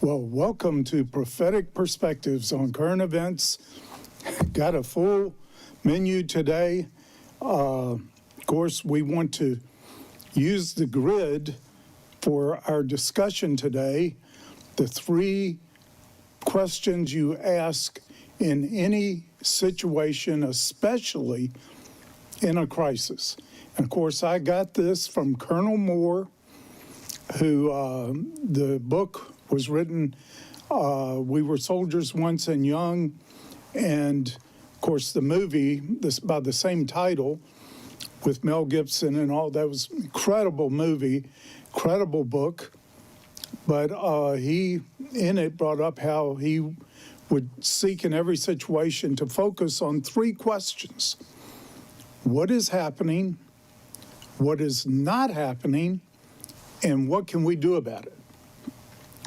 Well, welcome to Prophetic Perspectives on Current Events. Got a full menu today. Of course, we want to use the grid for our discussion today. The three questions you ask in any situation, especially in a crisis. And of course, I got this from Colonel Moore, who the book was written, We Were Soldiers Once and Young, and of course the movie by the same title with Mel Gibson and all. That was an incredible movie, incredible book. But he, in it, brought up how he would seek in every situation to focus on three questions. What is happening? What is not happening? And what can we do about it?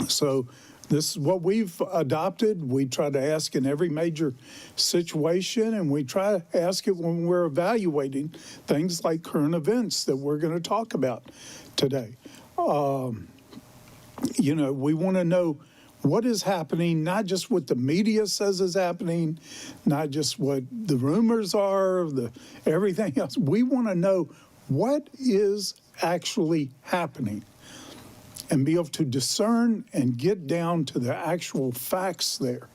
So this is what we've adopted. We try to ask in every major situation, and we try to ask it when we're evaluating things like current events that we're going to talk about today. We want to know what is happening, not just what the media says is happening, not just what the rumors are, everything else. We want to know what is actually happening and be able to discern and get down to the actual facts there.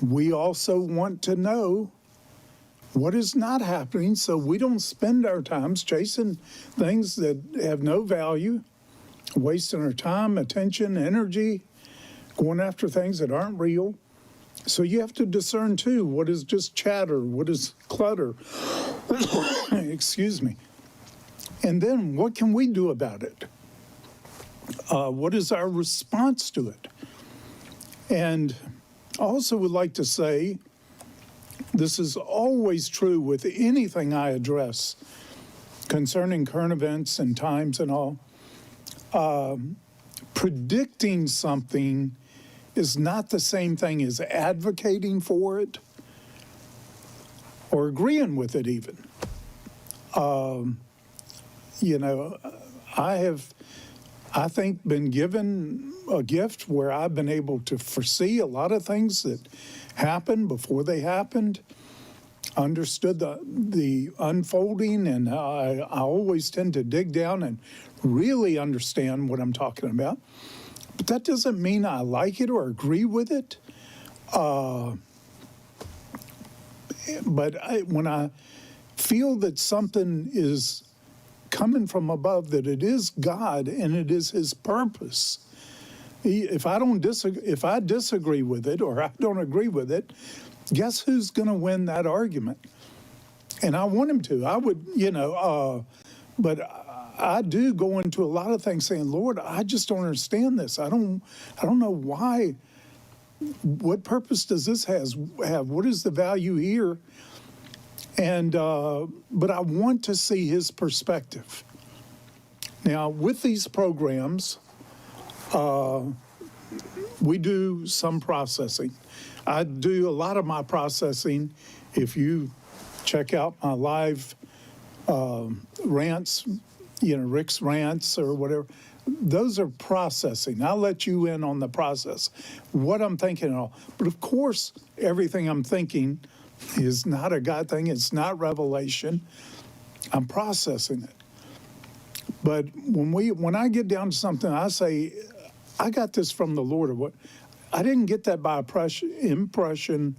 We also want to know what is not happening so we don't spend our times chasing things that have no value, wasting our time, attention, energy, going after things that aren't real. So you have to discern, too, what is just chatter, what is clutter. Excuse me. And then what can we do about it? What is our response to it? And I also would like to say, this is always true with anything I address concerning current events and times and all. Predicting something is not the same thing as advocating for it or agreeing with it even. I think, been given a gift where I've been able to foresee a lot of things that happened before they happened, understood the unfolding, and I always tend to dig down and really understand what I'm talking about. But that doesn't mean I like it or agree with it. But when I feel that something is coming from above, that it is God and it is His purpose. If I disagree with it or I don't agree with it, guess who's going to win that argument? And I want him to. I would, but I do go into a lot of things saying, Lord, I just don't understand this. I don't know why. What purpose does this have? What is the value here? And but I want to see His perspective. Now, with these programs, we do some processing. I do a lot of my processing. If you check out my live rants, Rick's rants or whatever, those are processing. I'll let you in on the process, what I'm thinking and all. But of course, everything I'm thinking is not a God thing. It's not revelation. I'm processing it. But when I get down to something, I say, I got this from the Lord. I didn't get that by impression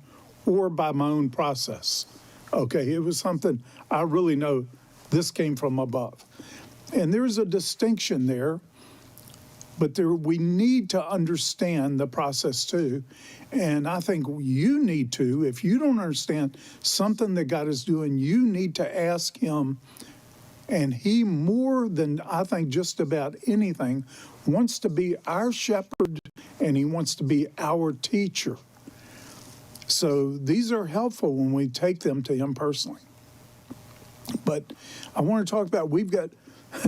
or by my own process. Okay, it was something I really know this came from above. And there's a distinction there, but we need to understand the process too. And I think you need to, if you don't understand something that God is doing, you need to ask Him. And He, more than I think just about anything, wants to be our shepherd and He wants to be our teacher. So these are helpful when we take them to Him personally. But I want to talk about, we've got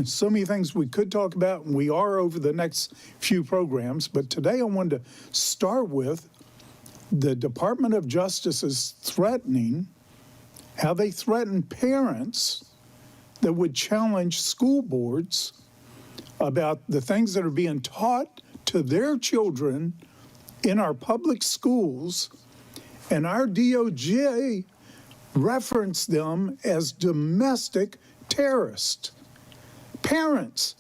so many things we could talk about, and we are over the next few programs. But today I wanted to start with the Department of Justice is threatening, how they threaten parents that would challenge school boards about the things that are being taught to their children in our public schools, and our DOJ referenced them as domestic terrorists. Parents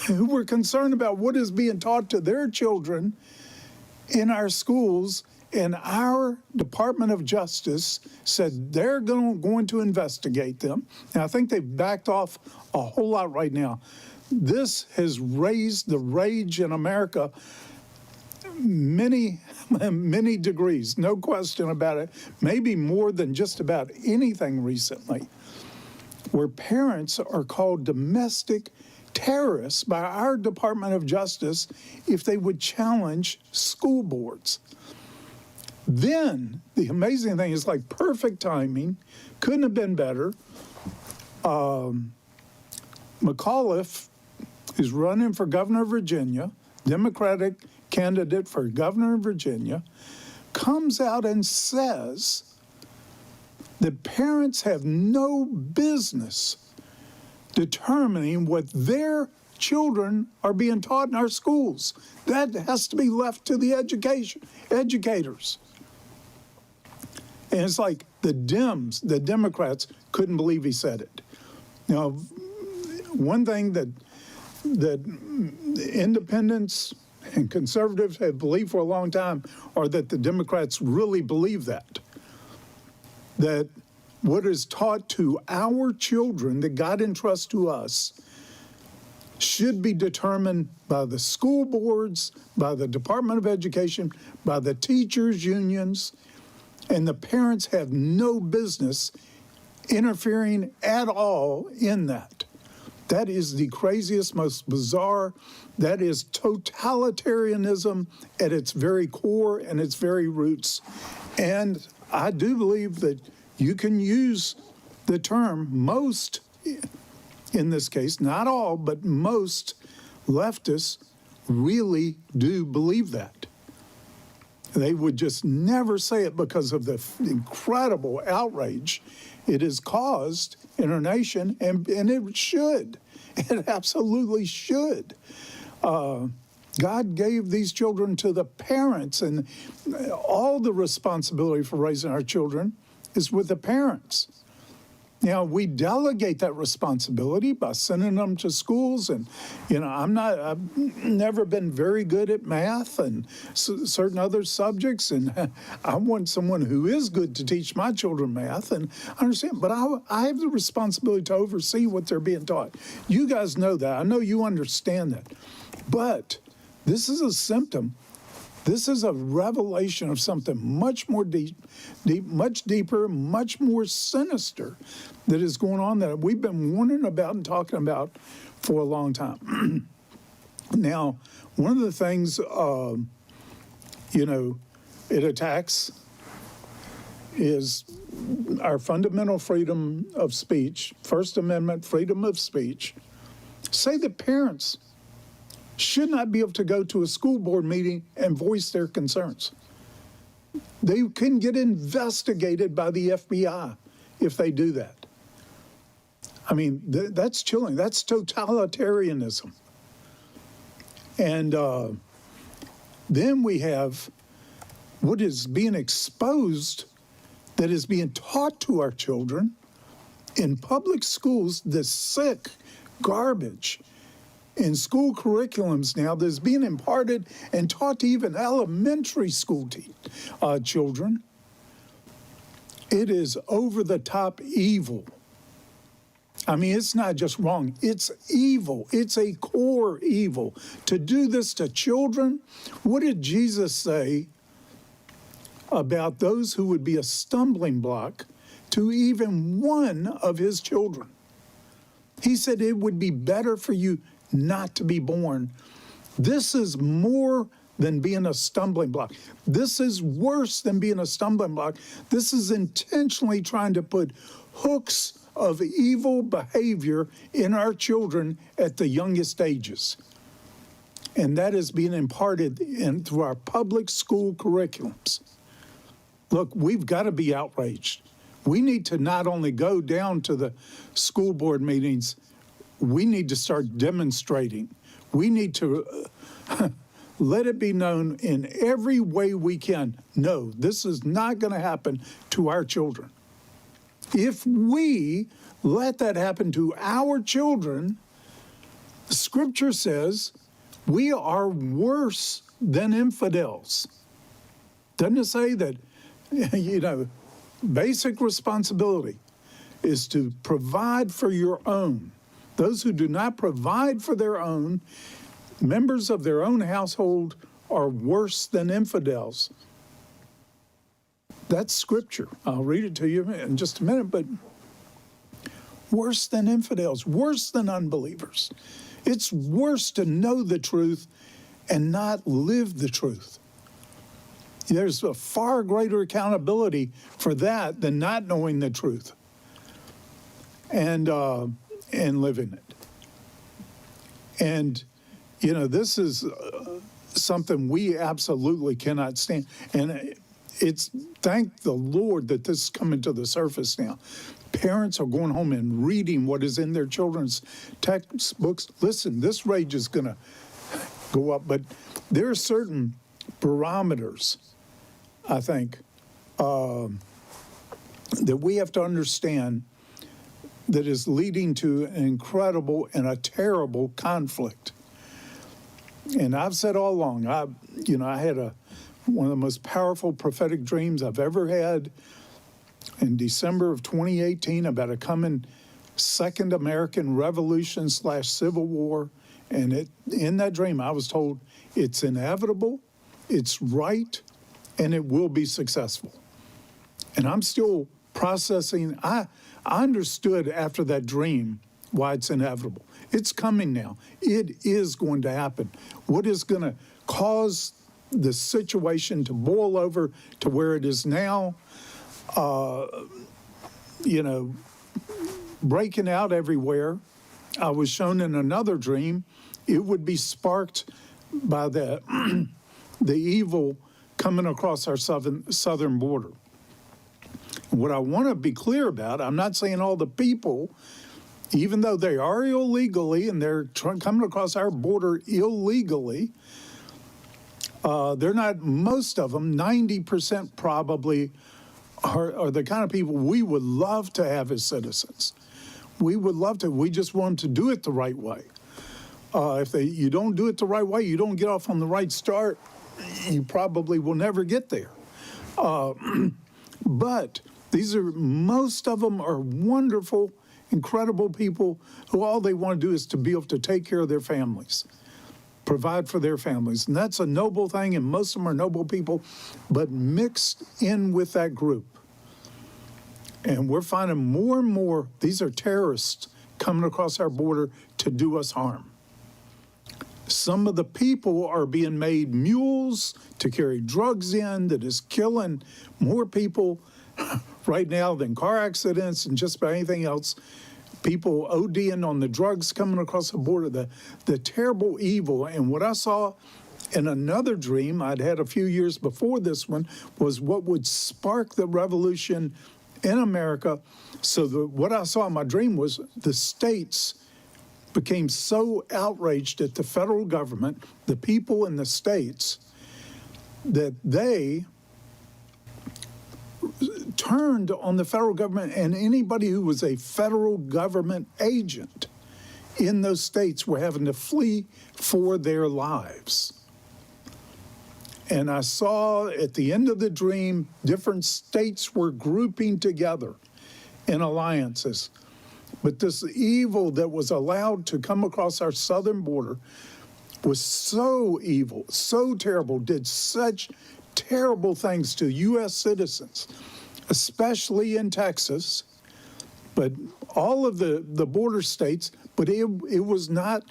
who were concerned about what is being taught to their children in our schools, and our Department of Justice said they're going to investigate them. And I think they've backed off a whole lot right now. This has raised the rage in America many degrees, no question about it, maybe more than just about anything recently, where parents are called domestic terrorists by our Department of Justice if they would challenge school boards. Then the amazing thing is, like, perfect timing, couldn't have been better. McAuliffe is running for governor of Virginia, Democratic candidate for governor of Virginia, comes out and says that parents have no business determining what their children are being taught in our schools. That has to be left to the educators. And it's like the Democrats couldn't believe he said it. Now, one thing that independents and conservatives have believed for a long time are that the Democrats really believe that what is taught to our children that God entrusts to us should be determined by the school boards, by the Department of Education, by the teachers' unions, and the parents have no business interfering at all in that. That is the craziest, most bizarre. That is totalitarianism at its very core and its very roots. And I do believe that you can use the term most, in this case, not all, but most leftists really do believe that. They would just never say it because of the incredible outrage it has caused in our nation, and it should. It absolutely should. God gave these children to the parents, and all the responsibility for raising our children is with the parents. Now, we delegate that responsibility by sending them to schools, and, I've never been very good at math and certain other subjects, and I want someone who is good to teach my children math, and I understand, but I have the responsibility to oversee what they're being taught. You guys know that. I know you understand that. But this is a symptom. This is a revelation of something much more deep, much deeper, much more sinister that is going on that we've been warning about and talking about for a long time. Now, one of the things, it attacks is our fundamental freedom of speech, First Amendment freedom of speech. Say that parents should not be able to go to a school board meeting and voice their concerns. They can get investigated by the FBI if they do that. I mean, that's chilling. That's totalitarianism. And then we have what is being exposed that is being taught to our children in public schools, the sick garbage in school curriculums now that's being imparted and taught to even elementary school children. It is over-the-top evil. I mean, it's not just wrong. It's evil. It's a core evil. To do this to children, what did Jesus say about those who would be a stumbling block to even one of his children? He said it would be better for you not to be born. This is more than being a stumbling block. This is worse than being a stumbling block. This is intentionally trying to put hooks of evil behavior in our children at the youngest ages. And that is being imparted through our public school curriculums. Look, we've got to be outraged. We need to not only go down to the school board meetings, we need to start demonstrating. We need to let it be known in every way we can. No, this is not going to happen to our children. If we let that happen to our children, the scripture says we are worse than infidels. Doesn't it say that, basic responsibility is to provide for your own. Those who do not provide for their own, members of their own household, are worse than infidels. That's scripture. I'll read it to you in just a minute, but worse than infidels, worse than unbelievers. It's worse to know the truth and not live the truth. There's a far greater accountability for that than not knowing the truth and living it. And, this is something we absolutely cannot stand. And it's, thank the Lord that this is coming to the surface now. Parents are going home and reading what is in their children's textbooks. Listen, this rage is going to go up, but there are certain barometers, I think, that we have to understand that is leading to an incredible and a terrible conflict. And I've said all along, I had one of the most powerful prophetic dreams I've ever had in December of 2018 about a coming Second American Revolution / Civil War. And in that dream, I was told it's inevitable, it's right, and it will be successful. And I'm still processing. I understood after that dream why it's inevitable. It's coming now. It is going to happen. What is going to cause the situation to boil over to where it is now, breaking out everywhere. I was shown in another dream, it would be sparked by the evil coming across our southern border. What I want to be clear about, I'm not saying all the people, even though they are illegally and they're coming across our border illegally, they're not, most of them, 90% probably, are the kind of people we would love to have as citizens. We would love to. We just want them to do it the right way. If you don't do it the right way, you don't get off on the right start, you probably will never get there. But most of them are wonderful, incredible people who all they want to do is to be able to take care of their families, provide for their families. And that's a noble thing, and most of them are noble people, but mixed in with that group. And we're finding more and more, these are terrorists coming across our border to do us harm. Some of the people are being made mules to carry drugs in that is killing more people right now than car accidents and just about anything else. People ODing on the drugs coming across the border, the terrible evil. And what I saw in another dream I'd had a few years before this one was what would spark the revolution in America. So what I saw in my dream was the states became so outraged at the federal government, the people in the states, that they turned on the federal government, and anybody who was a federal government agent in those states were having to flee for their lives. And I saw at the end of the dream, different states were grouping together in alliances. But this evil that was allowed to come across our southern border was so evil, so terrible, did such terrible things to U.S. citizens, especially in Texas, but all of the border states. But it was not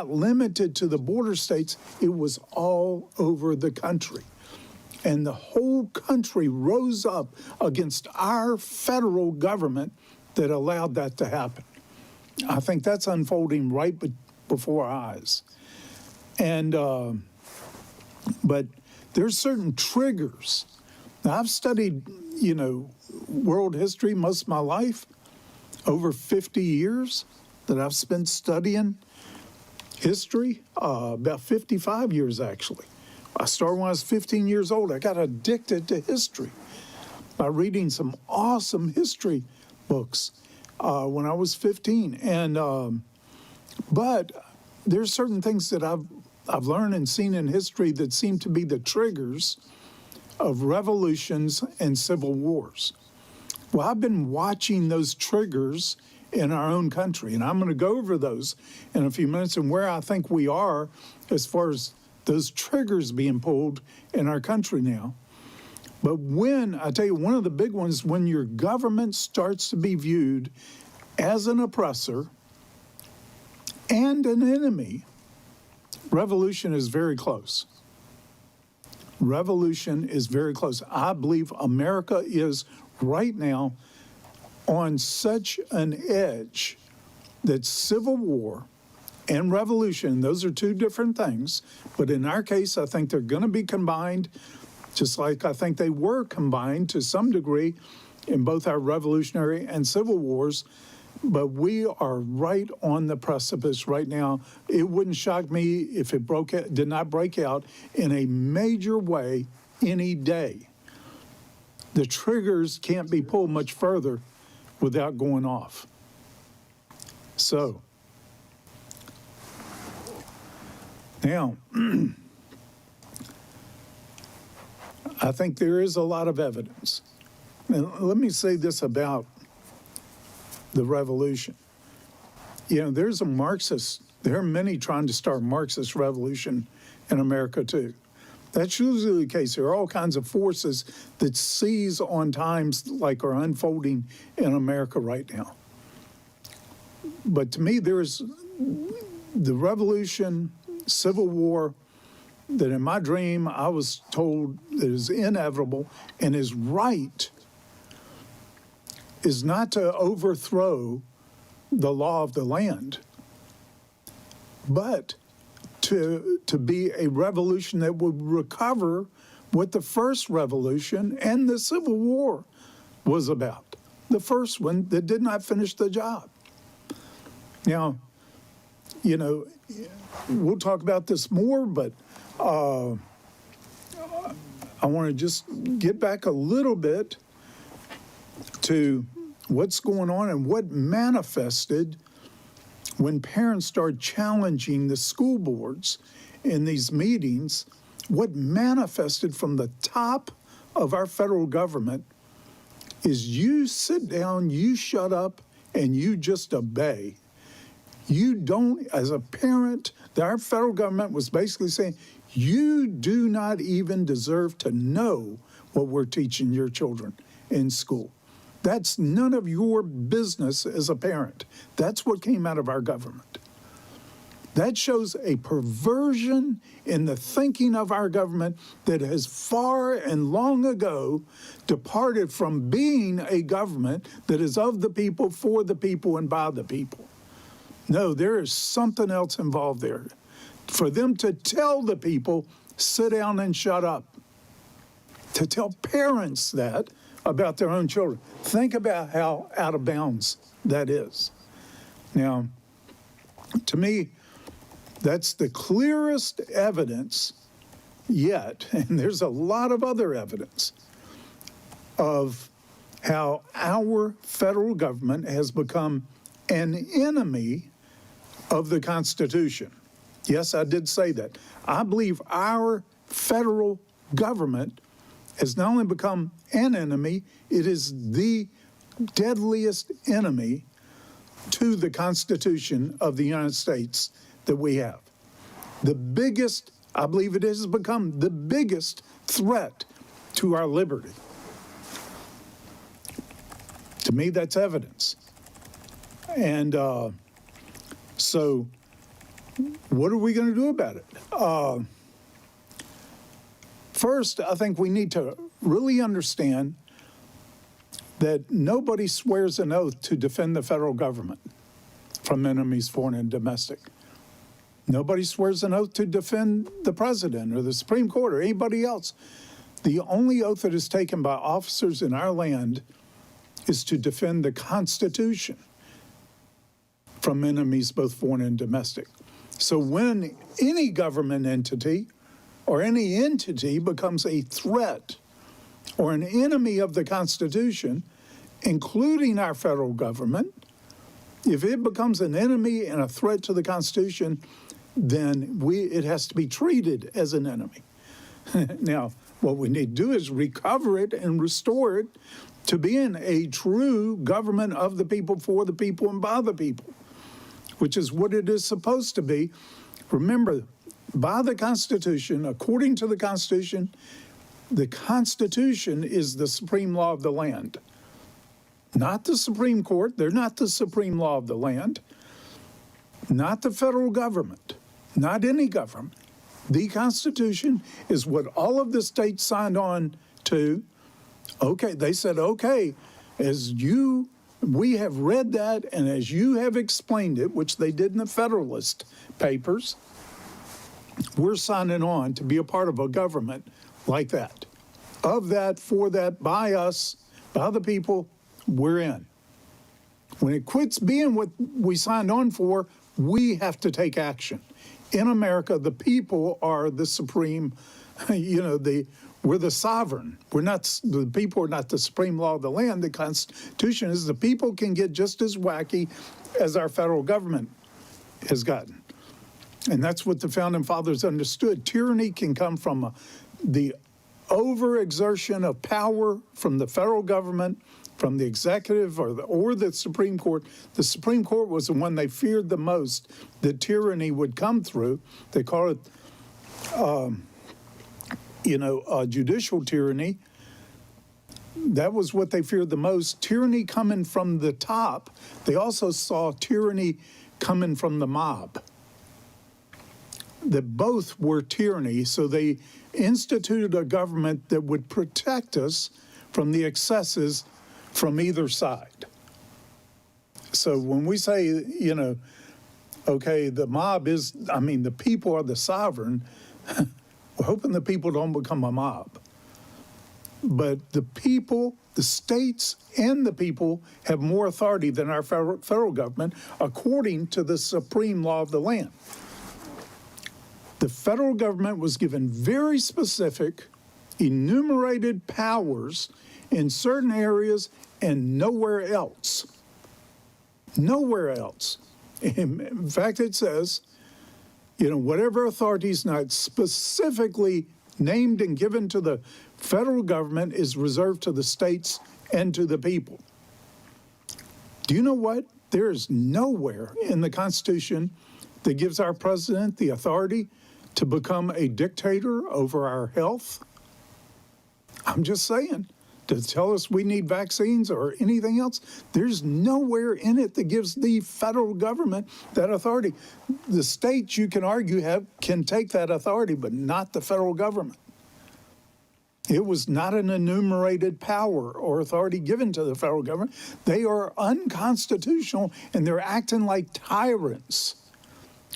limited to the border states. It was all over the country. And the whole country rose up against our federal government that allowed that to happen. I think that's unfolding right before our eyes. And but there's certain triggers. Now, I've studied, world history most of my life, over 50 years that I've spent studying history, about 55 years actually. I started when I was 15 years old. I got addicted to history by reading some awesome history books when I was 15. And but there's certain things that I've learned and seen in history that seem to be the triggers of revolutions and civil wars. Well, I've been watching those triggers in our own country, and I'm going to go over those in a few minutes and where I think we are as far as those triggers being pulled in our country now. But when, I tell you, one of the big ones, when your government starts to be viewed as an oppressor and an enemy, revolution is very close. Revolution is very close. I believe America is right now on such an edge that civil war and revolution, those are two different things, but in our case, I think they're going to be combined, just like I think they were combined to some degree in both our revolutionary and civil wars. But we are right on the precipice right now. It wouldn't shock me if it did not break out in a major way any day. The triggers can't be pulled much further without going off. So, now, I think there is a lot of evidence. And let me say this about the revolution. You know, there are many trying to start Marxist revolution in America too. That's usually the case. There are all kinds of forces that seize on times like are unfolding in America right now. But to me, there's the revolution, civil war, that in my dream I was told that is inevitable and is right, is not to overthrow the law of the land, but to be a revolution that would recover what the first revolution and the Civil War was about. The first one that did not finish the job. Now, you know, we'll talk about this more, but I want to just get back a little bit to what's going on and what manifested when parents started challenging the school boards in these meetings. What manifested from the top of our federal government is you sit down, you shut up, and you just obey. You don't, as a parent, our federal government was basically saying, you do not even deserve to know what we're teaching your children in school. That's none of your business as a parent. That's what came out of our government. That shows a perversion in the thinking of our government that has far and long ago departed from being a government that is of the people, for the people, and by the people. No, there is something else involved there. For them to tell the people, sit down and shut up. To tell parents that about their own children. Think about how out of bounds that is. Now, to me, that's the clearest evidence yet, and there's a lot of other evidence of how our federal government has become an enemy of the Constitution. Yes, I did say that. I believe our federal government has not only become an enemy, it is the deadliest enemy to the Constitution of the United States that we have. The biggest, I believe it has become the biggest threat to our liberty. To me, that's evidence. And so what are we going to do about it? First, I think we need to really understand that nobody swears an oath to defend the federal government from enemies, foreign and domestic. Nobody swears an oath to defend the president or the Supreme Court or anybody else. The only oath that is taken by officers in our land is to defend the Constitution from enemies, both foreign and domestic. So when any government entity or any entity becomes a threat or an enemy of the Constitution, including our federal government, if it becomes an enemy and a threat to the Constitution, then it has to be treated as an enemy. Now, what we need to do is recover it and restore it to being a true government of the people, for the people, and by the people, which is what it is supposed to be. Remember, by the Constitution, according to the Constitution is the supreme law of the land. Not the Supreme Court. They're not the supreme law of the land. Not the federal government. Not any government. The Constitution is what all of the states signed on to. Okay, they said, okay, we have read that, and as you have explained it, which they did in the Federalist Papers, we're signing on to be a part of a government like that. Of that, for that, by us, by the people, we're in. When it quits being what we signed on for, we have to take action. In America, the people are the supreme, we're the sovereign. The people are not the supreme law of the land. The Constitution is the people can get just as wacky as our federal government has gotten. And that's what the Founding Fathers understood. Tyranny can come from the overexertion of power from the federal government, from the executive or the Supreme Court. The Supreme Court was the one they feared the most that tyranny would come through. They call it, judicial tyranny. That was what they feared the most. Tyranny coming from the top. They also saw tyranny coming from the mob. That both were tyranny, so they instituted a government that would protect us from the excesses from either side. So when we say, okay, the mob is, the people are the sovereign, we're hoping the people don't become a mob. But the people, the states and the people have more authority than our federal government, according to the supreme law of the land. The federal government was given very specific, enumerated powers in certain areas and nowhere else. Nowhere else. In fact, it says, whatever authority is not specifically named and given to the federal government is reserved to the states and to the people. Do you know what? There is nowhere in the Constitution that gives our president the authority to become a dictator over our health. I'm just saying, to tell us we need vaccines or anything else. There's nowhere in it that gives the federal government that authority. The states, you can argue, can take that authority, but not the federal government. It was not an enumerated power or authority given to the federal government. They are unconstitutional, and they're acting like tyrants.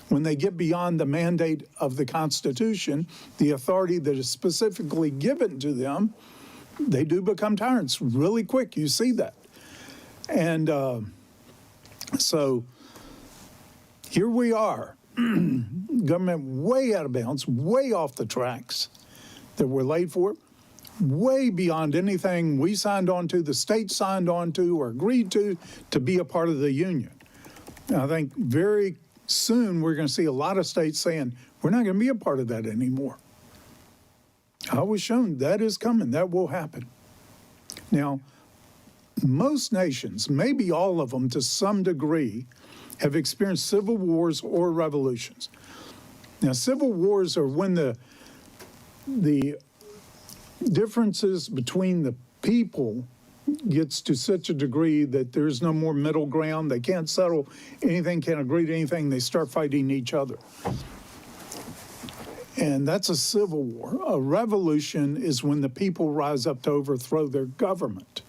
When they get beyond the mandate of the Constitution, the authority that is specifically given to them, they do become tyrants really quick. You see that. And so here we are, government way out of bounds, way off the tracks that we're laid for, way beyond anything we signed on to, the state signed on to or agreed to be a part of the union. And I think very soon we're going to see a lot of states saying, we're not going to be a part of that anymore. I was shown that is coming. That will happen. Now, most nations, maybe all of them to some degree, have experienced civil wars or revolutions. Now, civil wars are when the differences between the people gets to such a degree that there's no more middle ground. They can't settle anything, can't agree to anything. They start fighting each other. And that's a civil war. A revolution is when the people rise up to overthrow their government.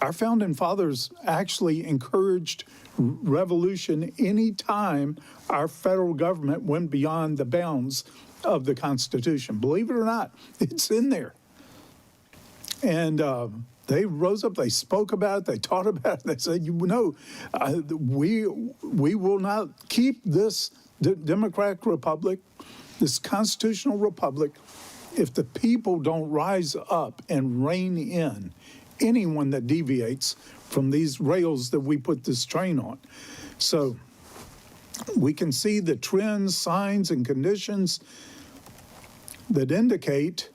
Our founding fathers actually encouraged revolution any time our federal government went beyond the bounds of the Constitution. Believe it or not, it's in there. And They rose up, they spoke about it, they taught about it, they said, we will not keep this democratic republic, this constitutional republic, if the people don't rise up and rein in anyone that deviates from these rails that we put this train on. So we can see the trends, signs, and conditions that indicate,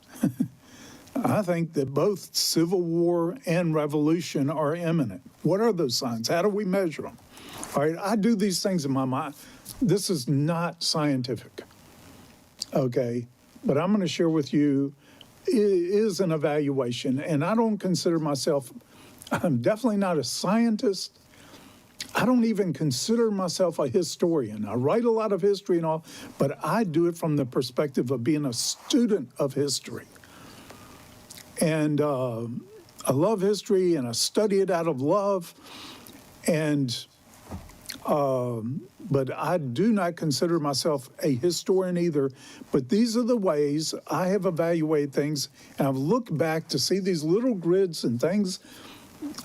I think, that both civil war and revolution are imminent. What are those signs? How do we measure them? All right, I do these things in my mind. This is not scientific, okay? But I'm going to share with you is an evaluation, and I don't consider myself, I'm definitely not a scientist. I don't even consider myself a historian. I write a lot of history and all, but I do it from the perspective of being a student of history. And I love history, and I study it out of love, and but I do not consider myself a historian either. But these are the ways I have evaluated things, and I've looked back to see these little grids and things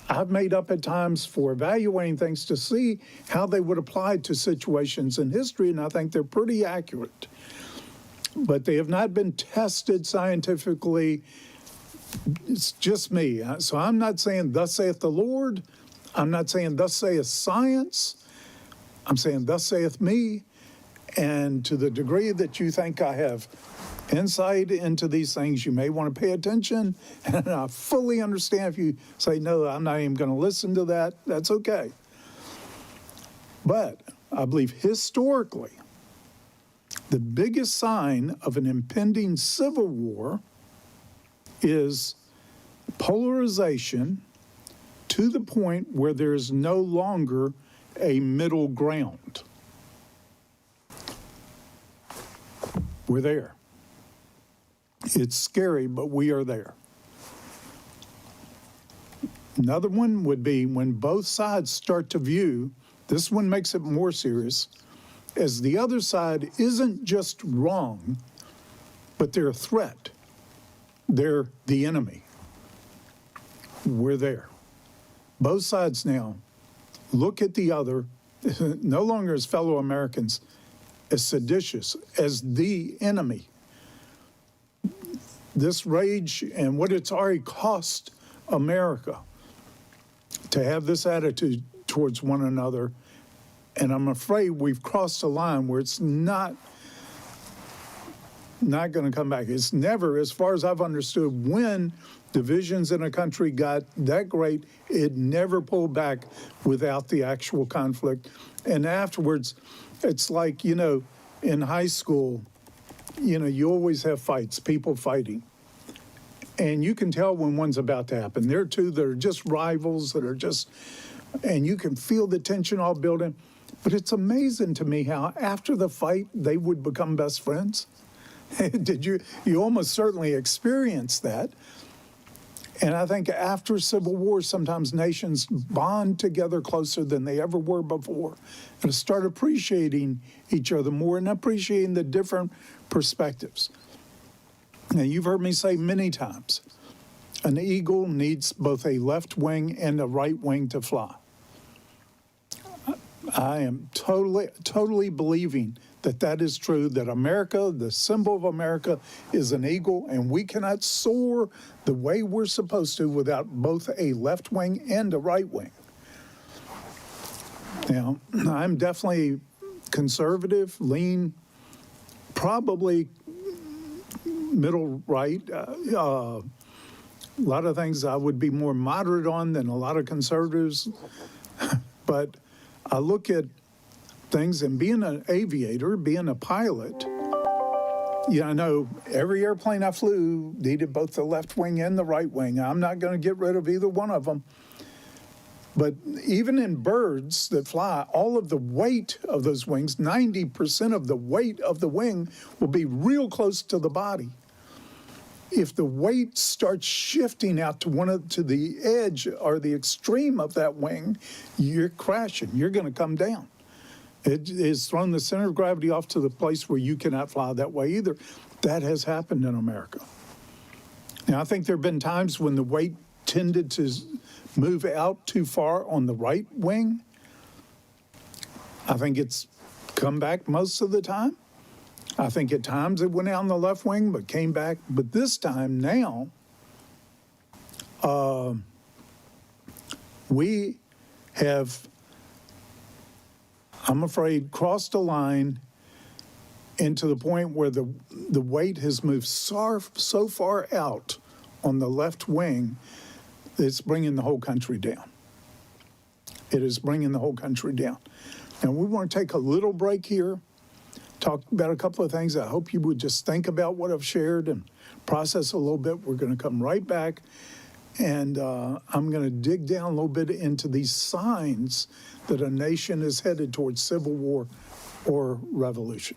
I've made up at times for evaluating things to see how they would apply to situations in history, and I think they're pretty accurate. But they have not been tested scientifically. It's just me. So I'm not saying, thus saith the Lord. I'm not saying, thus saith science. I'm saying, thus saith me. And to the degree that you think I have insight into these things, you may want to pay attention. And I fully understand if you say, no, I'm not even going to listen to that. That's okay. But I believe historically, the biggest sign of an impending civil war is polarization to the point where there is no longer a middle ground. We're there. It's scary, but we are there. Another one would be when both sides start to view, this one makes it more serious, as the other side isn't just wrong, but they're a threat. They're the enemy. We're there. Both sides now look at the other, no longer as fellow Americans, as seditious, as the enemy. This rage and what it's already cost America to have this attitude towards one another, and I'm afraid we've crossed a line where it's not going to come back. It's never, as far as I've understood, when divisions in a country got that great, it never pulled back without the actual conflict. And afterwards, it's like, in high school, you always have fights, people fighting. And you can tell when one's about to happen. There are two that are just rivals, that are just, and you can feel the tension all building. But it's amazing to me how after the fight, they would become best friends. Did you almost certainly experienced that. And I think after Civil War, sometimes nations bond together closer than they ever were before and start appreciating each other more and appreciating the different perspectives. Now, you've heard me say many times, an eagle needs both a left wing and a right wing to fly. I am totally believing that is true, that America, the symbol of America, is an eagle, and we cannot soar the way we're supposed to without both a left wing and a right wing. Now, I'm definitely conservative, lean, probably middle right. A lot of things I would be more moderate on than a lot of conservatives, but I look at things, and being an aviator, being a pilot, I know every airplane I flew needed both the left wing and the right wing. I'm not going to get rid of either one of them. But even in birds that fly, all of the weight of those wings, 90% of the weight of the wing will be real close to the body. If the weight starts shifting out to the edge or the extreme of that wing, you're crashing. You're going to come down. It has thrown the center of gravity off to the place where you cannot fly that way either. That has happened in America. Now, I think there have been times when the weight tended to move out too far on the right wing. I think it's come back most of the time. I think at times it went out on the left wing, but came back. But this time now, we have, I'm afraid, crossed a line into the point where the weight has moved so far out on the left wing that it's bringing the whole country down. It is bringing the whole country down. And we want to take a little break here, talk about a couple of things. I hope you would just think about what I've shared and process a little bit. We're going to come right back, and I'm going to dig down a little bit into these signs that a nation is headed towards civil war or revolution.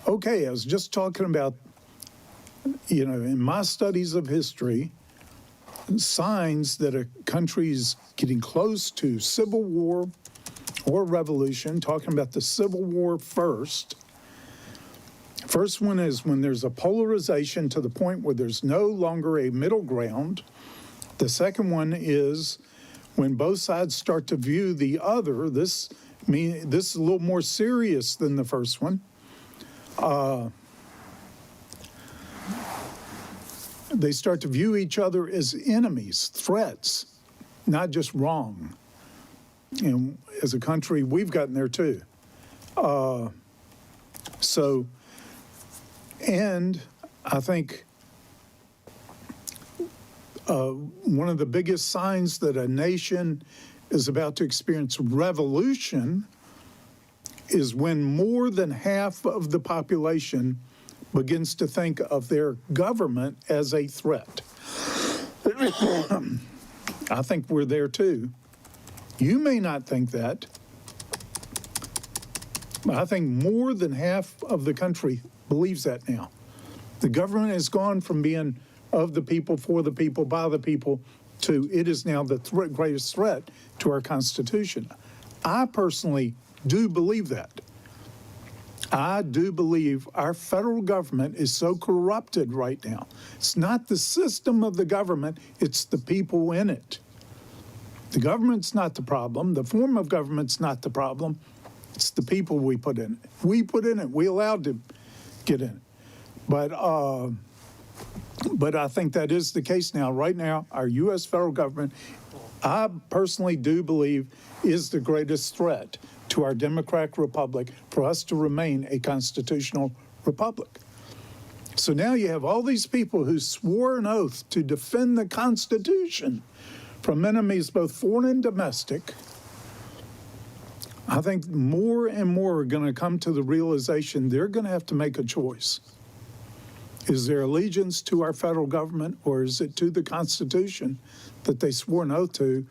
Okay, I was just talking about, in my studies of history, signs that a country's getting close to civil war or revolution, talking about the Civil War first. First one is when there's a polarization to the point where there's no longer a middle ground. The second one is when both sides start to view the other. This is a little more serious than the first one. They start to view each other as enemies, threats, not just wrong. And as a country, we've gotten there too. And I think one of the biggest signs that a nation is about to experience revolution is when more than half of the population begins to think of their government as a threat. I think we're there too. You may not think that, but I think more than half of the country believes that now. The government has gone from being of the people, for the people, by the people, to it is now the greatest threat to our Constitution. I personally do believe that. I do believe our federal government is so corrupted right now. It's not the system of the government, it's the people in it. The government's not the problem. The form of government's not the problem. It's the people we put in it. We put in it. We allowed to get in it. But I think that is the case now. Right now, our U.S. federal government, I personally do believe, is the greatest threat to our democratic republic for us to remain a constitutional republic. So now you have all these people who swore an oath to defend the Constitution from enemies both foreign and domestic. I think more and more are going to come to the realization they're going to have to make a choice. Is their allegiance to our federal government, or is it to the Constitution that they swore an oath to?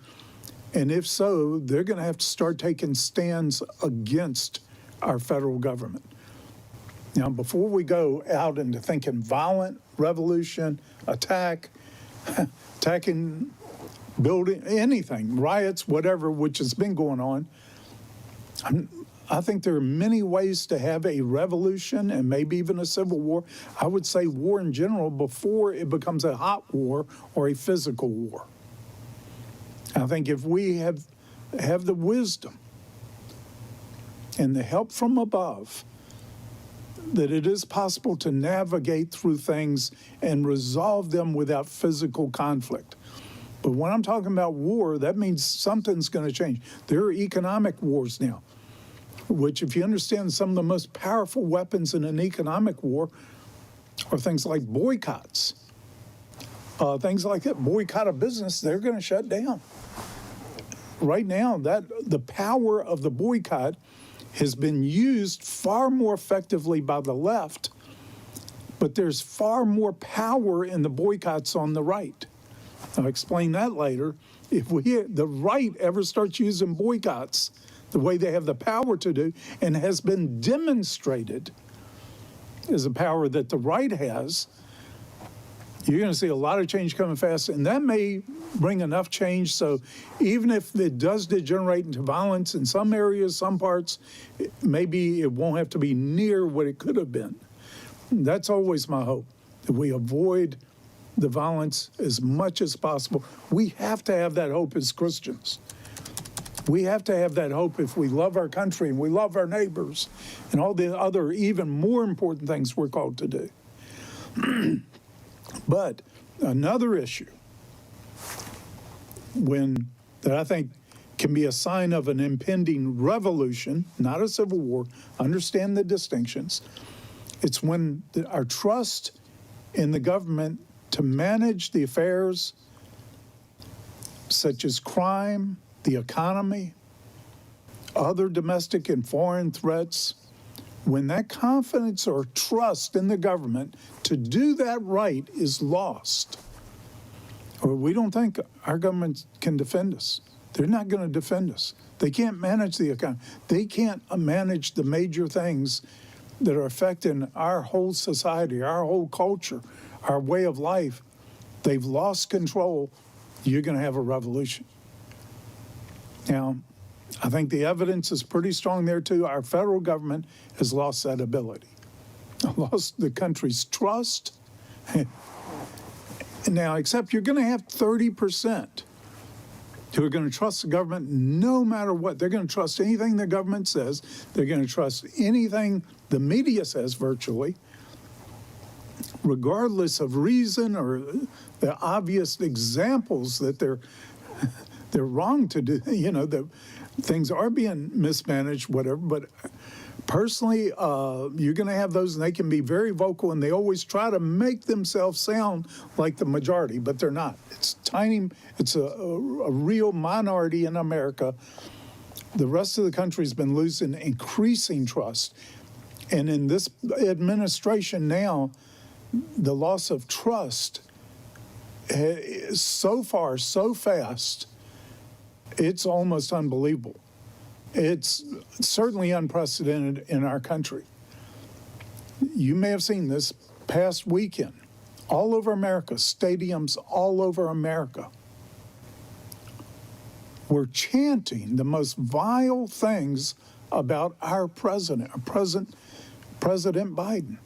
And if so, they're going to have to start taking stands against our federal government. Now, before we go out into thinking violent revolution, attacking, building, anything, riots, whatever, which has been going on, I think there are many ways to have a revolution and maybe even a civil war. I would say war in general before it becomes a hot war or a physical war. I think if we have the wisdom and the help from above, that it is possible to navigate through things and resolve them without physical conflict. But when I'm talking about war, that means something's going to change. There are economic wars now, which if you understand some of the most powerful weapons in an economic war are things like boycotts. Things like that, boycott a business, they're going to shut down. Right now, the power of the boycott has been used far more effectively by the left, but there's far more power in the boycotts on the right. I'll explain that later. If the right ever starts using boycotts, the way they have the power to do, and has been demonstrated as a power that the right has, you're going to see a lot of change coming fast, and that may bring enough change so even if it does degenerate into violence in some areas, some parts, maybe it won't have to be near what it could have been. That's always my hope, that we avoid the violence as much as possible. We have to have that hope as Christians. We have to have that hope if we love our country and we love our neighbors and all the other even more important things we're called to do. But another issue that I think can be a sign of an impending revolution, not a civil war, understand the distinctions. It's when our trust in the government to manage the affairs such as crime, the economy, other domestic and foreign threats, when that confidence or trust in the government to do that right is lost, or we don't think our government can defend us. They're not going to defend us. They can't manage the economy. They can't manage the major things that are affecting our whole society, our whole culture, our way of life. They've lost control. You're going to have a revolution. Now, I think the evidence is pretty strong there, too. Our federal government has lost that ability, lost the country's trust. Now, except you're going to have 30% who are going to trust the government no matter what. They're going to trust anything the government says. They're going to trust anything the media says virtually, regardless of reason or the obvious examples that they're wrong to do, that things are being mismanaged, whatever. But personally, you're going to have those, and they can be very vocal, and they always try to make themselves sound like the majority, but they're not. It's tiny. It's a real minority in America. The rest of the country's been losing increasing trust. And in this administration now, the loss of trust is so far, so fast, it's almost unbelievable. It's certainly unprecedented in our country. You may have seen this past weekend, all over America, stadiums all over America were chanting the most vile things about our president, President Biden.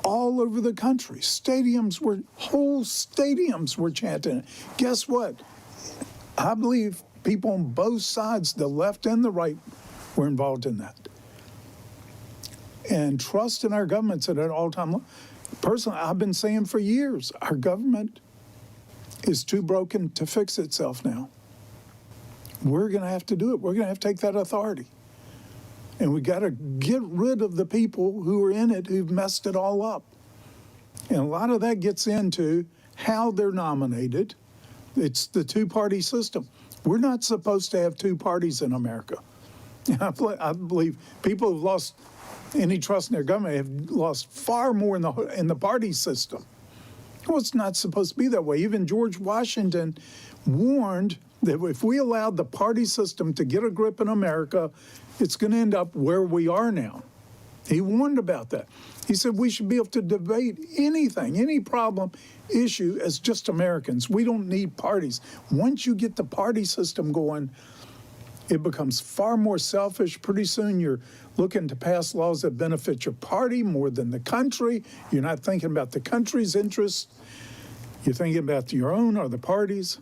All over the country, whole stadiums were chanting it. Guess what? I believe people on both sides, the left and the right, were involved in that. And trust in our government's at an all-time low. Personally, I've been saying for years, our government is too broken to fix itself now. We're going to have to do it. We're going to have to take that authority. And we got to get rid of the people who are in it who've messed it all up. And a lot of that gets into how they're nominated. It's the two-party system. We're not supposed to have two parties in America. I believe people who've lost any trust in their government have lost far more in the party system. Well, it's not supposed to be that way. Even George Washington warned that if we allowed the party system to get a grip in America, it's going to end up where we are now. He warned about that. He said we should be able to debate anything, any problem, issue as just Americans. We don't need parties. Once you get the party system going, it becomes far more selfish. Pretty soon you're looking to pass laws that benefit your party more than the country. You're not thinking about the country's interests. You're thinking about your own or the party's.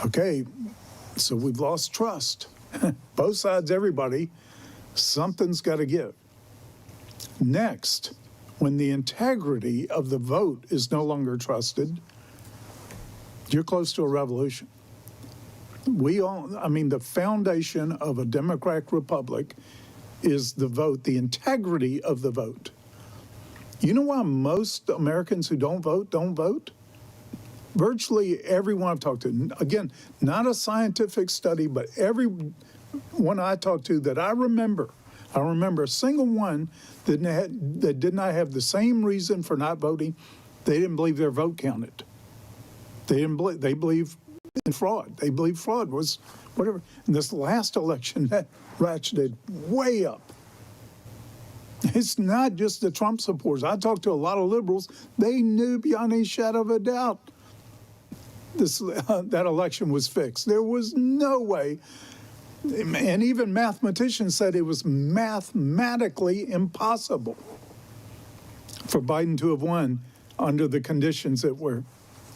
Okay, so we've lost trust. Both sides, everybody, something's got to give. Next, when the integrity of the vote is no longer trusted, you're close to a revolution. The foundation of a democratic republic is the vote, the integrity of the vote. You know why most Americans who don't vote? Virtually everyone I've talked to, again, not a scientific study, but everyone I talked to that I remember a single one that did not have the same reason for not voting. They didn't believe their vote counted. They believe fraud. They believed fraud was whatever. In this last election, that ratcheted way up. It's not just the Trump supporters. I talked to a lot of liberals. They knew beyond any shadow of a doubt that election was fixed. There was no way. And even mathematicians said it was mathematically impossible for Biden to have won under the conditions that were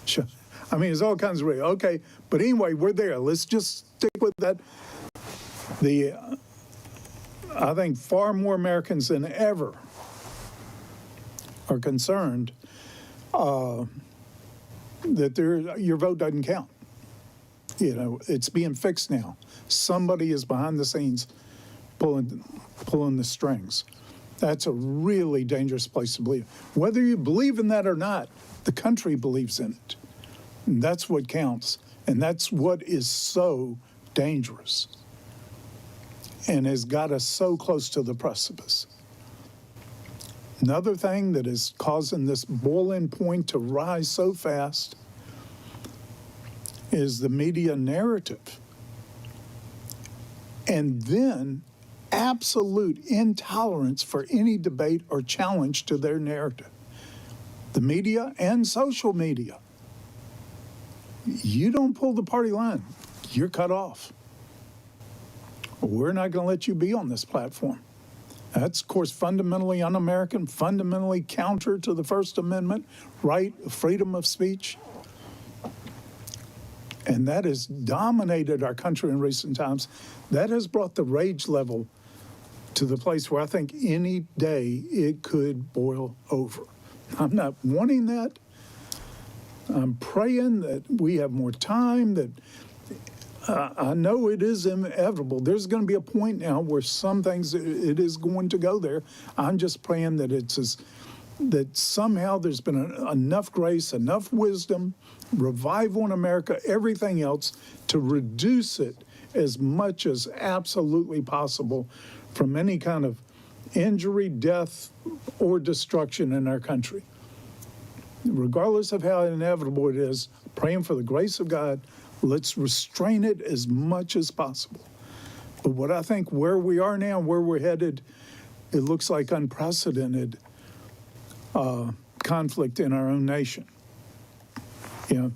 shown. I mean, there's all kinds of ways. Okay, but anyway, we're there. Let's just stick with that. I think far more Americans than ever are concerned that your vote doesn't count. You know, it's being fixed now. Somebody is behind the scenes pulling the strings. That's a really dangerous place to believe. Whether you believe in that or not, the country believes in it. And that's what counts. And that's what is so dangerous and has got us so close to the precipice. Another thing that is causing this boiling point to rise so fast is the media narrative. And then absolute intolerance for any debate or challenge to their narrative. The media and social media. You don't pull the party line, you're cut off. We're not going to let you be on this platform. That's, of course, fundamentally un-American, fundamentally counter to the First Amendment, right, freedom of speech. And that has dominated our country in recent times. That has brought the rage level to the place where I think any day it could boil over. I'm not wanting that. I'm praying that we have more time, that I know it is inevitable. There's going to be a point now where some things, it is going to go there. I'm just praying that that somehow there's been enough grace, enough wisdom, revival in America, everything else, to reduce it as much as absolutely possible from any kind of injury, death, or destruction in our country. Regardless of how inevitable it is, praying for the grace of God, let's restrain it as much as possible. But what I think where we are now, where we're headed, it looks like unprecedented conflict in our own nation. You know,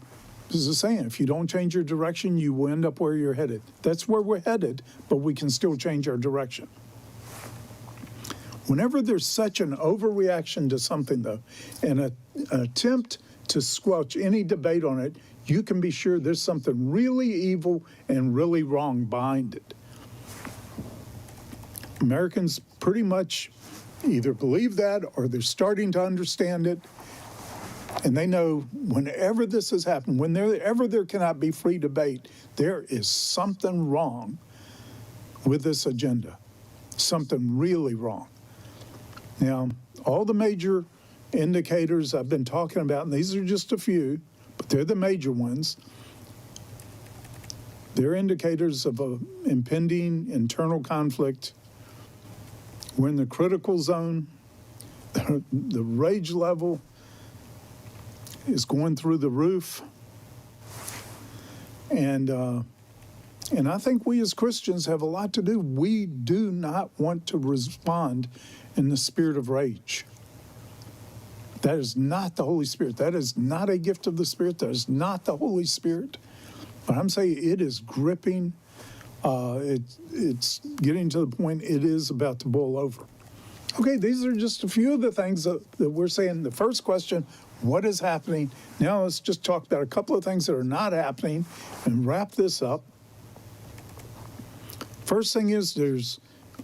this is a saying, if you don't change your direction, you will end up where you're headed. That's where we're headed, but we can still change our direction. Whenever there's such an overreaction to something, though, and an attempt to squelch any debate on it, you can be sure there's something really evil and really wrong behind it. Americans pretty much either believe that or they're starting to understand it. And they know whenever this has happened, whenever there cannot be free debate, there is something wrong with this agenda, something really wrong. Now, all the major indicators I've been talking about, and these are just a few, but they're the major ones. They're indicators of an impending internal conflict. We're in the critical zone. The rage level is going through the roof. And I think we as Christians have a lot to do. We do not want to respond in the spirit of rage. That is not the Holy Spirit. That is not a gift of the Spirit. That is not the Holy Spirit. But I'm saying it is gripping. It's getting to the point it is about to boil over. Okay, these are just a few of the things that we're saying. The first question, what is happening? Now let's just talk about a couple of things that are not happening and wrap this up. First thing is there's,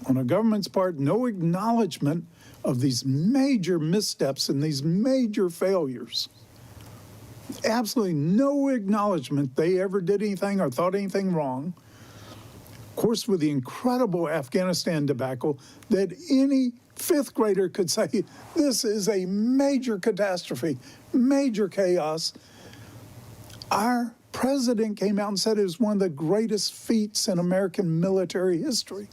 on a government's part, no acknowledgement of these major missteps and these major failures. Absolutely no acknowledgement they ever did anything or thought anything wrong. Of course, with the incredible Afghanistan debacle, that any fifth grader could say, this is a major catastrophe, major chaos. Our president came out and said it was one of the greatest feats in American military history.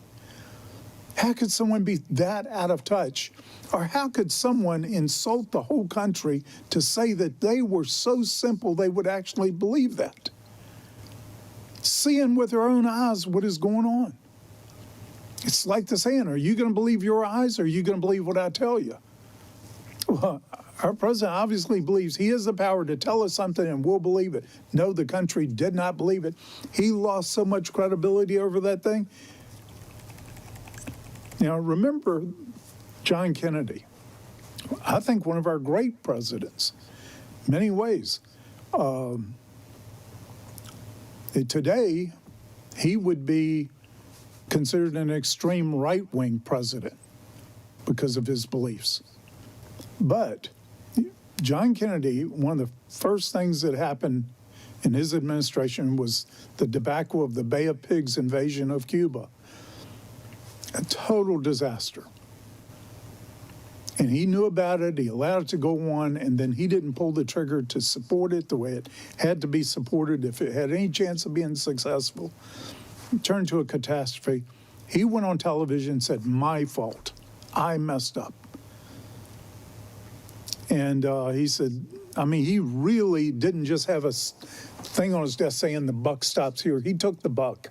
How could someone be that out of touch? Or how could someone insult the whole country to say that they were so simple they would actually believe that? seeing with our own eyes what is going on. It's like the saying, are you going to believe your eyes or are you going to believe what I tell you? Well, our president obviously believes he has the power to tell us something and we'll believe it. No, the country did not believe it. He lost so much credibility over that thing. Now, remember John Kennedy. I think one of our great presidents, many ways. Today, he would be considered an extreme right-wing president because of his beliefs. But John Kennedy, one of the first things that happened in his administration was the debacle of the Bay of Pigs invasion of Cuba. A total disaster. And he knew about it, he allowed it to go on, and then he didn't pull the trigger to support it the way it had to be supported if it had any chance of being successful. It turned to a catastrophe. He went on television and said, my fault, I messed up. And he said, I mean, he really didn't just have a thing on his desk saying the buck stops here. He took the buck.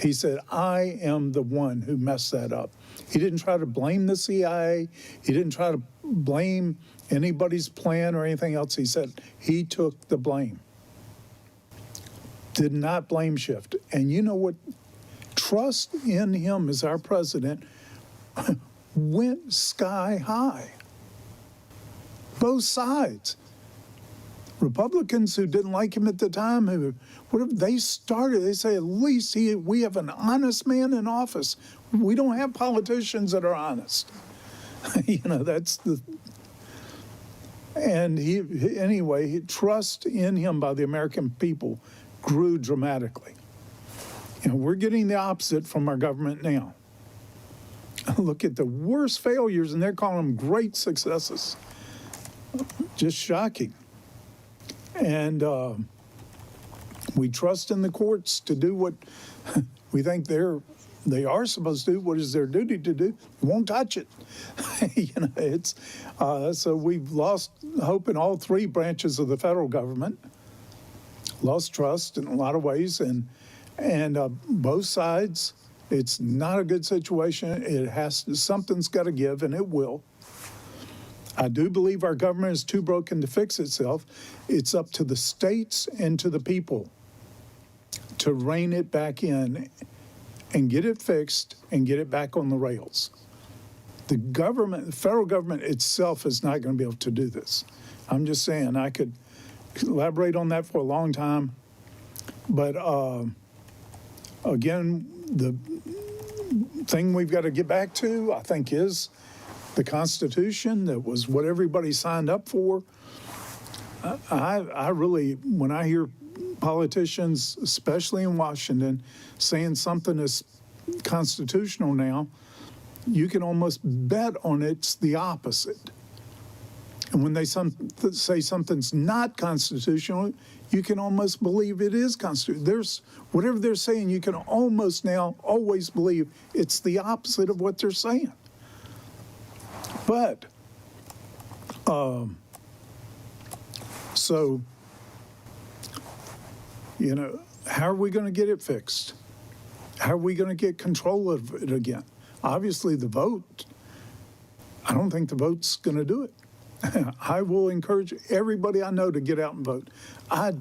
He said, I am the one who messed that up. He didn't try to blame the CIA. He didn't try to blame anybody's plan or anything else. He said he took the blame. Did not blame shift. And you know what? Trust in him as our president went sky high. Both sides. Republicans who didn't like him at the time, they say at least we have an honest man in office. We don't have politicians that are honest. Trust in him by the American people grew dramatically. We're getting the opposite from our government now. Look at the worst failures, and they're calling them great successes. Just shocking. And we trust in the courts to do what we think they are supposed to do. What is their duty to do? We won't touch it. So we've lost hope in all three branches of the federal government. Lost trust in a lot of ways, and both sides. It's not a good situation. Something's got to give, and it will. I do believe our government is too broken to fix itself. It's up to the states and to the people to rein it back in and get it fixed and get it back on the rails. The federal government itself is not going to be able to do this. I'm just saying, I could elaborate on that for a long time. But again, the thing we've got to get back to, I think, is the Constitution. That was what everybody signed up for. I really, when I hear politicians, especially in Washington, saying something is constitutional now, you can almost bet on it's the opposite. And when they say something's not constitutional, you can almost believe it is constitutional. Whatever they're saying, you can almost now always believe it's the opposite of what they're saying. But, how are we going to get it fixed? How are we going to get control of it again? Obviously, the vote, I don't think the vote's going to do it. I will encourage everybody I know to get out and vote. I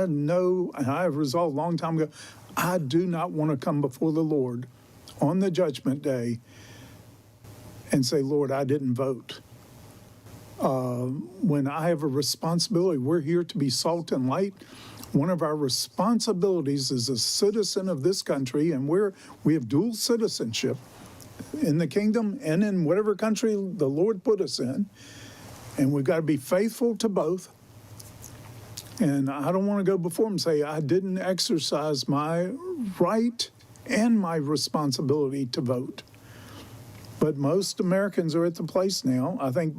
know, and I have resolved a long time ago, I do not want to come before the Lord on the judgment day and say, Lord, I didn't vote. When I have a responsibility, we're here to be salt and light. One of our responsibilities as a citizen of this country, and we have dual citizenship in the kingdom and in whatever country the Lord put us in, and we've got to be faithful to both. And I don't want to go before him and say I didn't exercise my right and my responsibility to vote. But most Americans are at the place now, I think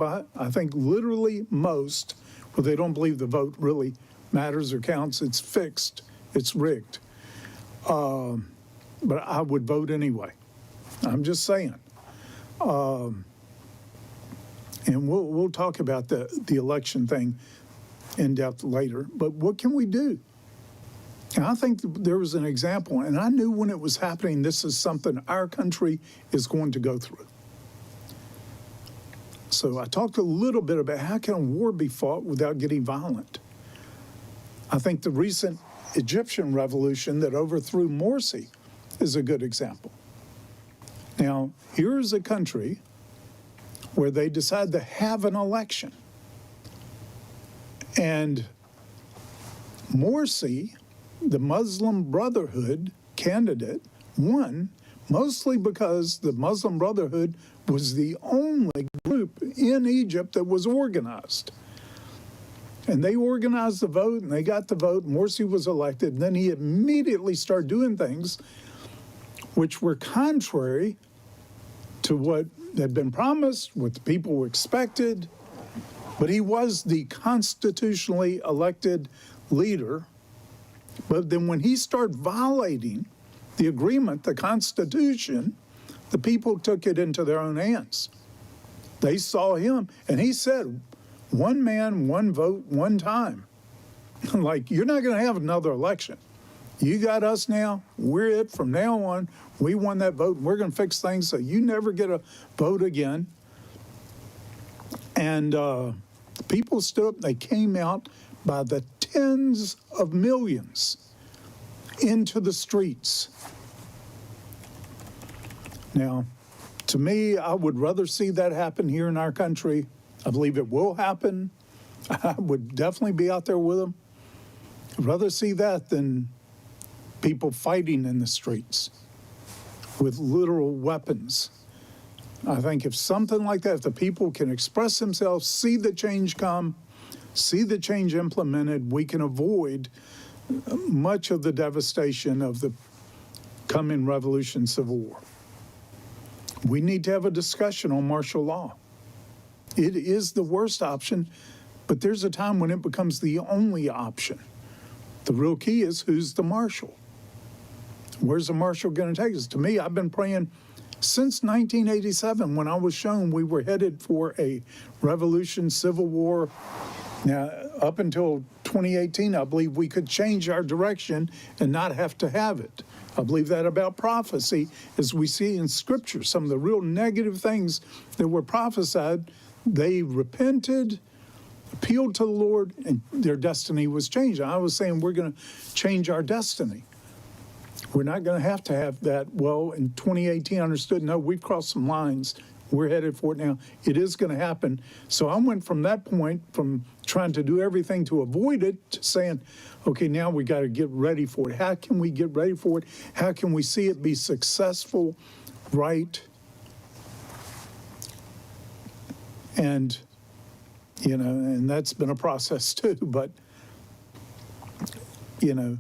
literally most, where they don't believe the vote really matters or counts. It's fixed. It's rigged. But I would vote anyway. I'm just saying. And we'll talk about the election thing in depth later. But what can we do? And I think there was an example, and I knew when it was happening, this is something our country is going to go through. So I talked a little bit about how can a war be fought without getting violent. I think the recent Egyptian revolution that overthrew Morsi is a good example. Now, here's a country where they decide to have an election. And Morsi, the Muslim Brotherhood candidate, won mostly because the Muslim Brotherhood was the only group in Egypt that was organized. And they organized the vote, and they got the vote. Morsi was elected, and then he immediately started doing things which were contrary to what had been promised, what the people expected. But he was the constitutionally elected leader. But then when he started violating the agreement, the Constitution, the people took it into their own hands. They saw him, and he said, one man, one vote, one time. Like, you're not going to have another election. You got us now. We're it from now on. We won that vote, and we're going to fix things so you never get a vote again. And people stood up. They came out by the tens of millions into the streets. Now, to me, I would rather see that happen here in our country. I believe it will happen. I would definitely be out there with them. I'd rather see that than people fighting in the streets with literal weapons. I think if something like that, if the people can express themselves, see the change come, see the change implemented, we can avoid much of the devastation of the coming revolution, civil war. We need to have a discussion on martial law. It is the worst option, but there's a time when it becomes the only option. The real key is who's the marshal? Where's the marshal going to take us? To me, I've been praying since 1987 when I was shown we were headed for a revolution, civil war. Now, up until 2018, I believe we could change our direction and not have to have it. I believe that about prophecy, as we see in Scripture, some of the real negative things that were prophesied, they repented, appealed to the Lord, and their destiny was changed. I was saying we're going to change our destiny. We're not going to have that. Well, in 2018, I understood, no, we've crossed some lines. We're headed for it now. It is going to happen. So I went from that point, from trying to do everything to avoid it, to saying, okay, now we got to get ready for it. How can we get ready for it? How can we see it be successful, right? And, you know, and that's been a process too, but, you know,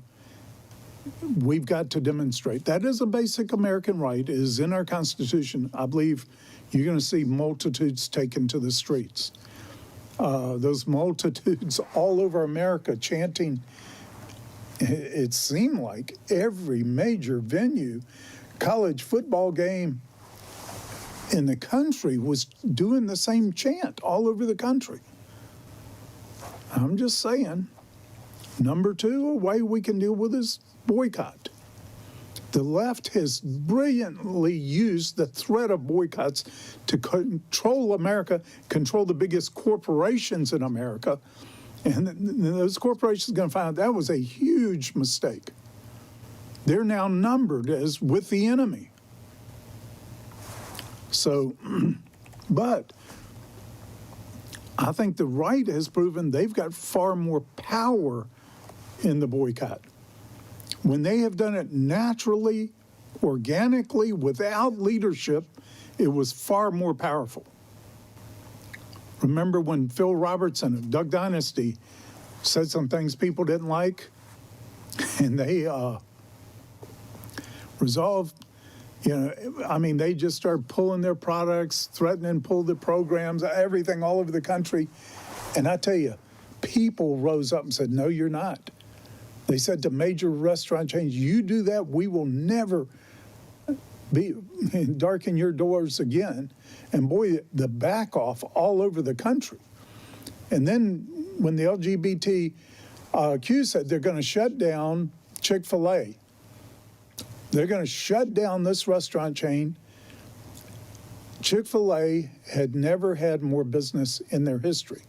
we've got to demonstrate. That is a basic American right. It is in our Constitution. I believe you're going to see multitudes taken to the streets. Those multitudes all over America chanting, it seemed like every major venue, college football game in the country was doing the same chant all over the country. I'm just saying, number two, a way we can deal with is boycott. The left has brilliantly used the threat of boycotts to control America, control the biggest corporations in America. And those corporations are going to find out that was a huge mistake. They're now numbered as with the enemy. So, but I think the right has proven they've got far more power in the boycott. When they have done it naturally, organically, without leadership, it was far more powerful. Remember when Phil Robertson of Duck Dynasty said some things people didn't like, and they resolved, you know, I mean, they just started pulling their products, threatening to pull the programs, everything all over the country. And I tell you, people rose up and said, no, you're not. They said to major restaurant chains, you do that, we will never darken your doors again. And boy, the back off all over the country. And then when the LGBTQ said they're going to shut down Chick-fil-A. They're going to shut down this restaurant chain. Chick-fil-A had never had more business in their history.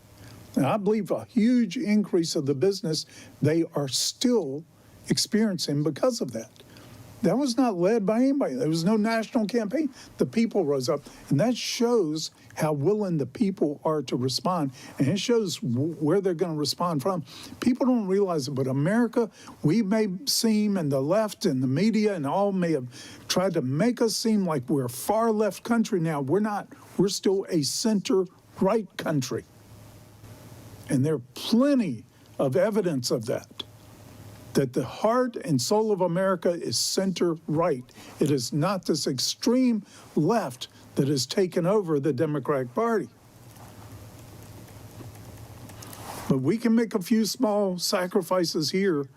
And I believe a huge increase of the business they are still experiencing because of that. That was not led by anybody. There was no national campaign. The people rose up. And that shows how willing the people are to respond. And it shows where they're going to respond from. People don't realize it, but America, we may seem, and the left and the media and all may have tried to make us seem like we're a far left country now. We're not. We're still a center-right country. And there are plenty of evidence of that the heart and soul of America is center-right. It is not this extreme left that has taken over the Democratic Party. But we can make a few small sacrifices here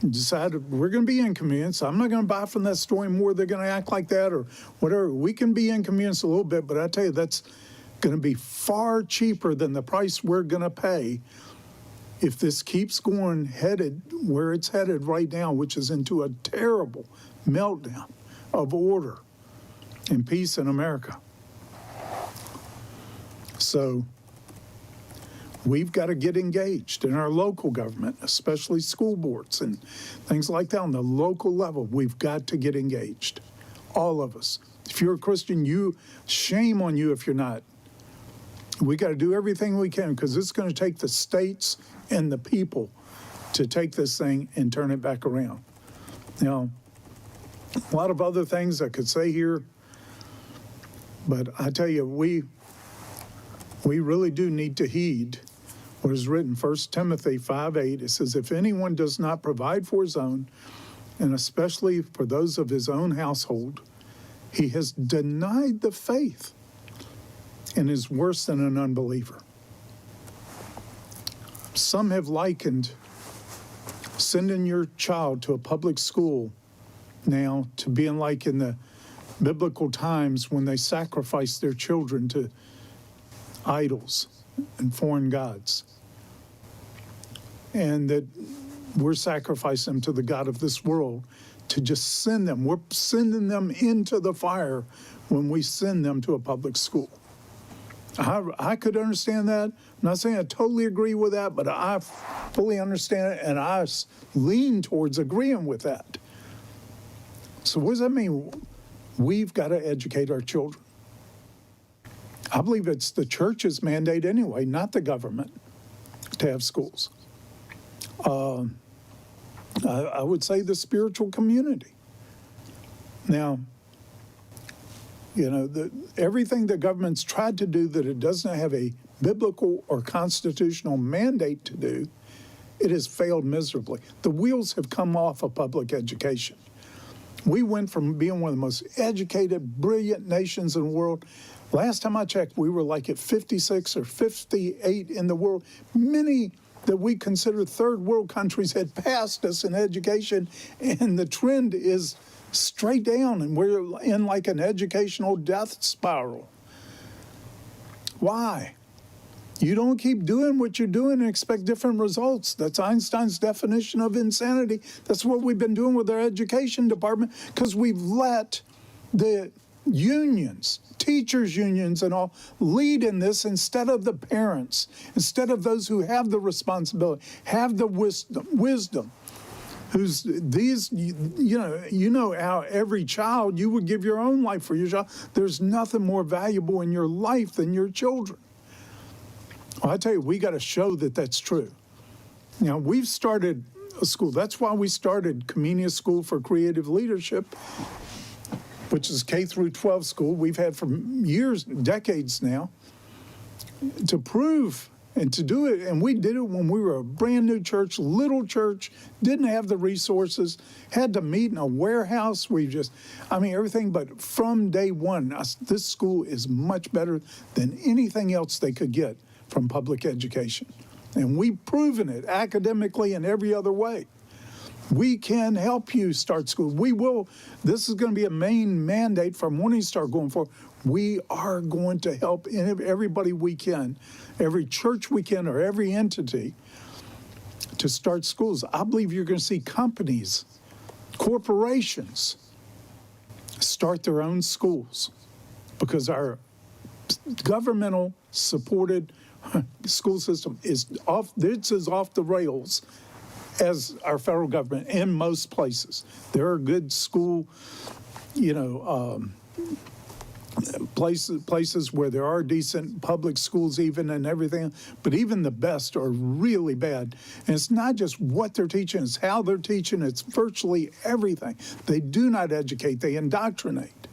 and decide we're going to be inconvenienced. I'm not going to buy from that store anymore. They're going to act like that or whatever. We can be inconvenienced a little bit, but I tell you, that's going to be far cheaper than the price we're going to pay if this keeps going headed where it's headed right now, which is into a terrible meltdown of order and peace in America. So we've got to get engaged in our local government, especially school boards and things like that on the local level. We've got to get engaged, all of us. If you're a Christian, shame on you if you're not. We got to do everything we can because it's going to take the states and the people to take this thing and turn it back around. Now, a lot of other things I could say here, but I tell you, we really do need to heed what is written, 1 Timothy 5:8. It says, if anyone does not provide for his own, and especially for those of his own household, he has denied the faith and is worse than an unbeliever. Some have likened sending your child to a public school now to being like in the biblical times when they sacrificed their children to idols and foreign gods. And that we're sacrificing them to the God of this world to just send them. We're sending them into the fire when we send them to a public school. I could understand that. I'm not saying I totally agree with that, but I fully understand it, and I lean towards agreeing with that. So what does that mean? We've got to educate our children. I believe it's the church's mandate anyway, not the government, to have schools. I would say the spiritual community. Now, you know, everything the government's tried to do that it doesn't have a biblical or constitutional mandate to do, it has failed miserably. The wheels have come off of public education. We went from being one of the most educated, brilliant nations in the world. Last time I checked, we were like at 56 or 58 in the world. Many that we consider third world countries had passed us in education, and the trend is straight down, and we're in like an educational death spiral. Why? You don't keep doing what you're doing and expect different results. That's Einstein's definition of insanity. That's what we've been doing with our education department, because we've let the unions, teachers' unions and all, lead in this instead of the parents, instead of those who have the responsibility, have the wisdom. Who's these, you know how every child, you would give your own life for your child. There's nothing more valuable in your life than your children. Well, I tell you, we got to show that that's true. Now, we've started a school. That's why we started Comenius School for Creative Leadership, which is K through 12 school. We've had for years, decades now, to prove and to do it. And we did it when we were a brand new church, little church, didn't have the resources, had to meet in a warehouse. Everything. But from day one, this school is much better than anything else they could get from public education. And we've proven it academically and every other way. We can help you start school. We will. This is going to be a main mandate from Morning Star going forward. We are going to help everybody we can, every church we can, or every entity, to start schools. I believe you're going to see companies, corporations, start their own schools because our governmental supported school system is off. This is off the rails as our federal government in most places. There are good school, places where there are decent public schools even and everything, but even the best are really bad. And it's not just what they're teaching, it's how they're teaching, it's virtually everything. They do not educate, they indoctrinate.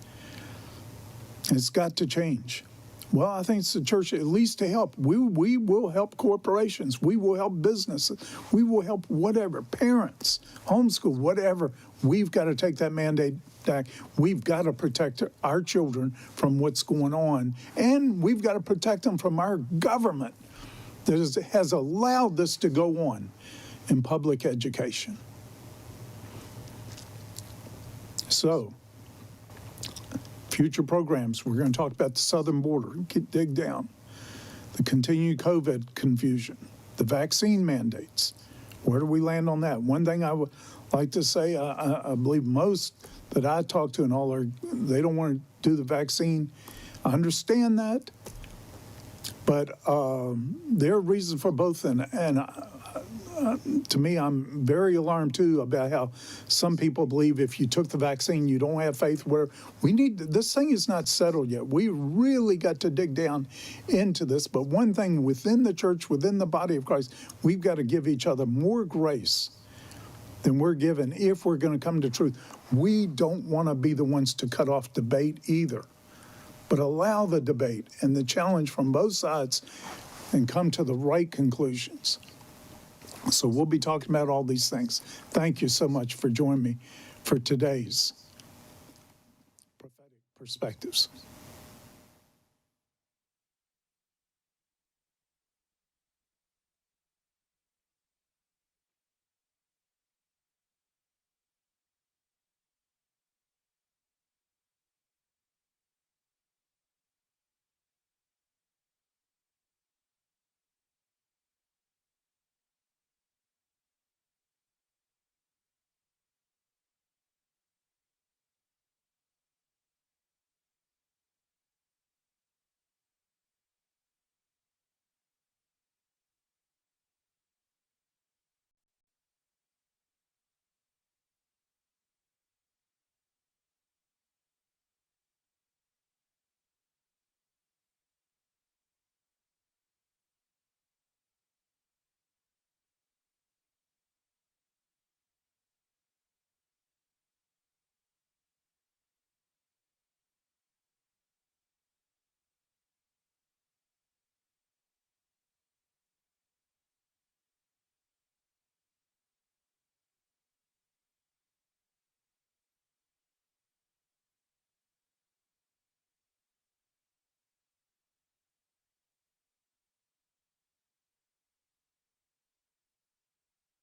It's got to change. Well, I think it's the church at least to help. We will help corporations. We will help businesses. We will help whatever, parents, homeschool, whatever. We've got to take that mandate back. We've got to protect our children from what's going on. And we've got to protect them from our government that has allowed this to go on in public education. So, future programs, we're going to talk about the southern border, dig down, the continued COVID confusion, the vaccine mandates. Where do we land on that? One thing I would like to say, I believe most that I talk to and all they don't want to do the vaccine. I understand that, but there are reasons for both, and to me, I'm very alarmed too about how some people believe if you took the vaccine, you don't have faith. Where this thing is not settled yet. We really got to dig down into this. But one thing within the church, within the body of Christ, we've got to give each other more grace than we're given if we're going to come to truth. We don't want to be the ones to cut off debate either, but allow the debate and the challenge from both sides and come to the right conclusions. So we'll be talking about all these things. Thank you so much for joining me for today's Prophetic Perspectives.